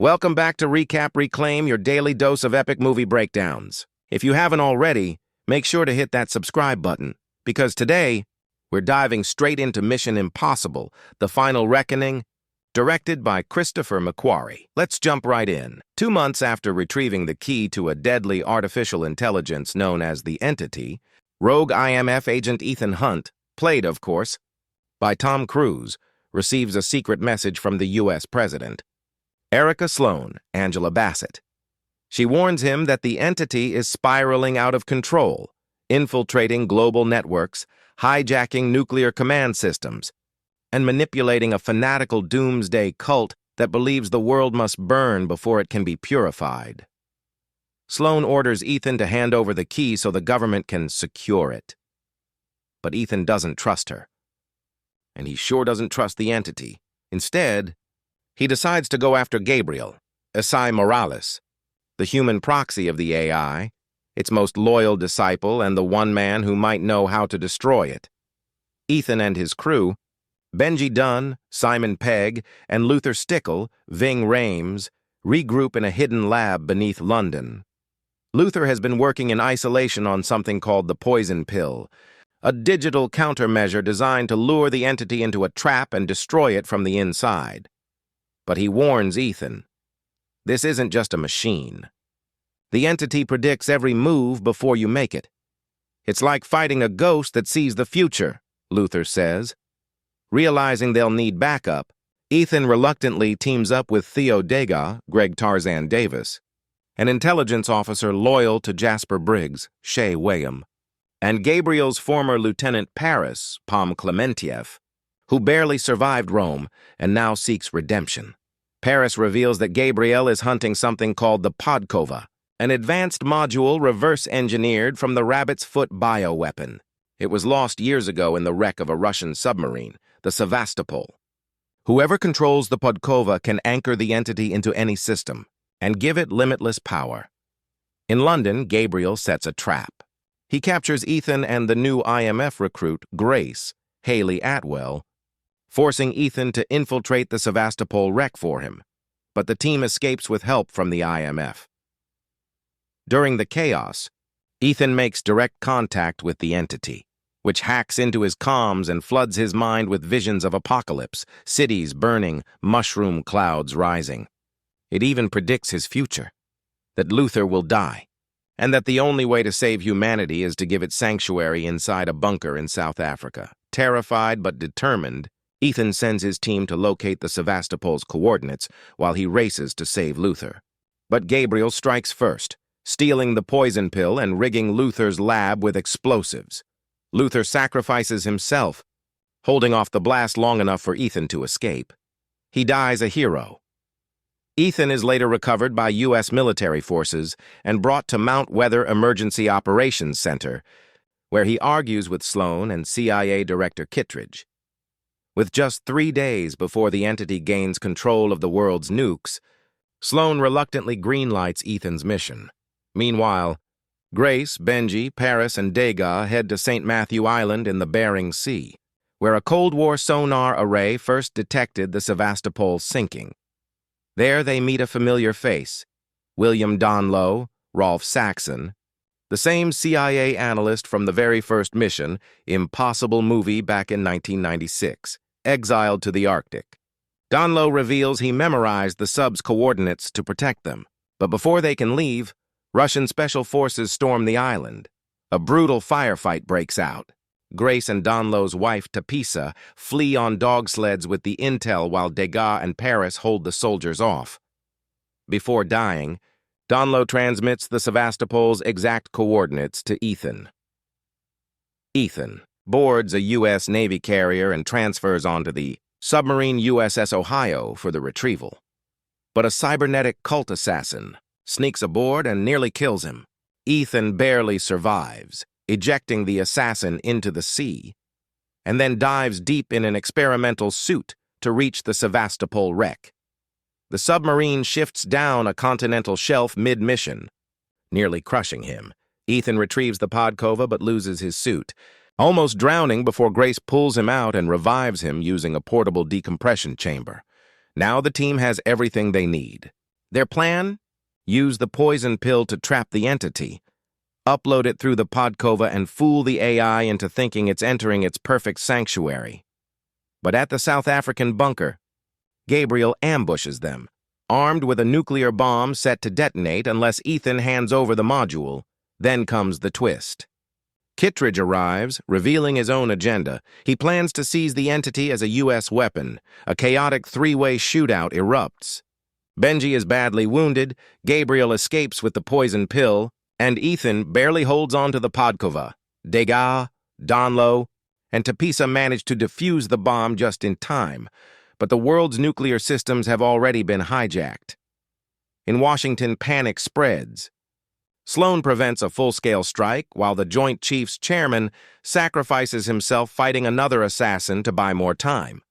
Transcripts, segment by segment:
Welcome back to Recap Reclaim, your daily dose of epic movie breakdowns. If you haven't already, make sure to hit that subscribe button, because today, we're diving straight into Mission Impossible, The Final Reckoning, directed by Christopher McQuarrie. Let's jump right in. 2 months after retrieving the key to a deadly artificial intelligence known as the Entity, rogue IMF agent Ethan Hunt, played, of course, by Tom Cruise, receives a secret message from the U.S. president. Erica Sloan, Angela Bassett. She warns him that the Entity is spiraling out of control, infiltrating global networks, hijacking nuclear command systems, and manipulating a fanatical doomsday cult that believes the world must burn before it can be purified. Sloan orders Ethan to hand over the key so the government can secure it. But Ethan doesn't trust her. And he sure doesn't trust the Entity. Instead, he decides to go after Gabriel, Esai Morales, the human proxy of the AI, its most loyal disciple and the one man who might know how to destroy it. Ethan and his crew, Benji Dunn, Simon Pegg, and Luther Stickle, Ving Rhames, regroup in a hidden lab beneath London. Luther has been working in isolation on something called the poison pill, a digital countermeasure designed to lure the Entity into a trap and destroy it from the inside. But he warns Ethan, this isn't just a machine. The Entity predicts every move before you make it. It's like fighting a ghost that sees the future, Luther says. Realizing they'll need backup, Ethan reluctantly teams up with Theo Degas, Greg Tarzan Davis, an intelligence officer loyal to Jasper Briggs, Shea Wayham, and Gabriel's former Lieutenant Paris, Pom Clementieff, who barely survived Rome and now seeks redemption. Paris reveals that Gabriel is hunting something called the Podkova, an advanced module reverse-engineered from the rabbit's foot bioweapon. It was lost years ago in the wreck of a Russian submarine, the Sevastopol. Whoever controls the Podkova can anchor the Entity into any system and give it limitless power. In London, Gabriel sets a trap. He captures Ethan and the new IMF recruit, Grace, Haley Atwell, forcing Ethan to infiltrate the Sevastopol wreck for him, but the team escapes with help from the IMF. During the chaos, Ethan makes direct contact with the Entity, which hacks into his comms and floods his mind with visions of apocalypse, cities burning, mushroom clouds rising. It even predicts his future, that Luther will die, and that the only way to save humanity is to give it sanctuary inside a bunker in South Africa. Terrified but determined, Ethan sends his team to locate the Sevastopol's coordinates while he races to save Luther. But Gabriel strikes first, stealing the poison pill and rigging Luther's lab with explosives. Luther sacrifices himself, holding off the blast long enough for Ethan to escape. He dies a hero. Ethan is later recovered by U.S. military forces and brought to Mount Weather Emergency Operations Center, where he argues with Sloan and CIA Director Kittredge. With just 3 days before the Entity gains control of the world's nukes, Sloan reluctantly greenlights Ethan's mission. Meanwhile, Grace, Benji, Paris, and Degas head to St. Matthew Island in the Bering Sea, where a Cold War sonar array first detected the Sevastopol sinking. There they meet a familiar face, William Donlow, Rolf Saxon, the same CIA analyst from the very first Mission Impossible movie back in 1996, exiled to the Arctic. Donlow reveals he memorized the sub's coordinates to protect them, but before they can leave, Russian special forces storm the island. A brutal firefight breaks out. Grace and Donlow's wife, Tapisa, flee on dog sleds with the intel while Degas and Paris hold the soldiers off. Before dying, Donlow transmits the Sevastopol's exact coordinates to Ethan. Ethan boards a U.S. Navy carrier and transfers onto the submarine USS Ohio for the retrieval. But a cybernetic cult assassin sneaks aboard and nearly kills him. Ethan barely survives, ejecting the assassin into the sea, and then dives deep in an experimental suit to reach the Sevastopol wreck. The submarine shifts down a continental shelf mid-mission, nearly crushing him. Ethan retrieves the Podkova but loses his suit, almost drowning before Grace pulls him out and revives him using a portable decompression chamber. Now the team has everything they need: Their plan? Use the poison pill to trap the entity, upload it through the Podkova and fool the AI into thinking it's entering its perfect sanctuary. But at the South African bunker, Gabriel ambushes them, armed with a nuclear bomb set to detonate unless Ethan hands over the module. Then comes the twist. Kittredge arrives, revealing his own agenda. He plans to seize the entity as a U.S. weapon. A chaotic three-way shootout erupts. Benji is badly wounded, Gabriel escapes with the poison pill, and Ethan barely holds on to the Podkova. Degas, Donlo, and Tapisa manage to defuse the bomb just in time, but the world's nuclear systems have already been hijacked. In Washington, panic spreads. Sloan prevents a full-scale strike, while the Joint Chiefs chairman sacrifices himself fighting another assassin to buy more time.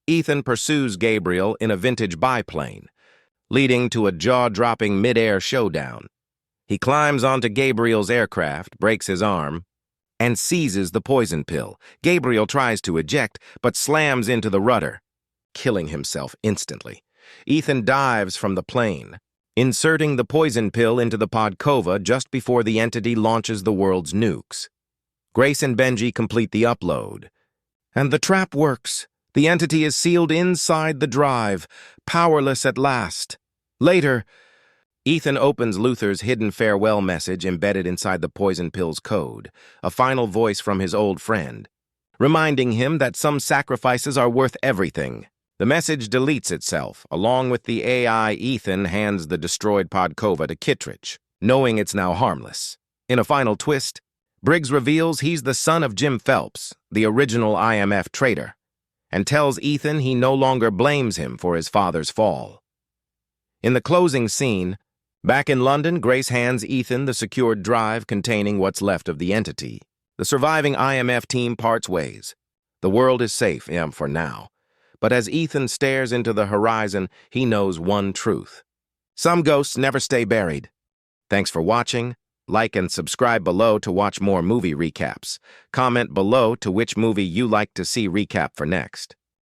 Ethan pursues Gabriel in a vintage biplane, leading to a jaw-dropping mid-air showdown. He climbs onto Gabriel's aircraft, breaks his arm, and seizes the poison pill. Gabriel tries to eject, but slams into the rudder, killing himself instantly. Ethan dives from the plane, inserting the poison pill into the Podkova just before the entity launches the world's nukes. Grace and Benji complete the upload. And the trap works. The entity is sealed inside the drive, powerless at last. Later, Ethan opens Luther's hidden farewell message embedded inside the poison pill's code, a final voice from his old friend, reminding him that some sacrifices are worth everything. The message deletes itself. Along with the AI, Ethan hands the destroyed Podkova to Kittredge, knowing it's now harmless. In a final twist, Briggs reveals he's the son of Jim Phelps, the original IMF traitor, and tells Ethan he no longer blames him for his father's fall. In the closing scene, back in London, Grace hands Ethan the secured drive containing what's left of the entity. The surviving IMF team parts ways. The world is safe, for now. But as Ethan stares into the horizon, he knows one truth. Some ghosts never stay buried. Thanks for watching. Like and subscribe below to watch more movie recaps. Comment below to which movie you like to see recap for next.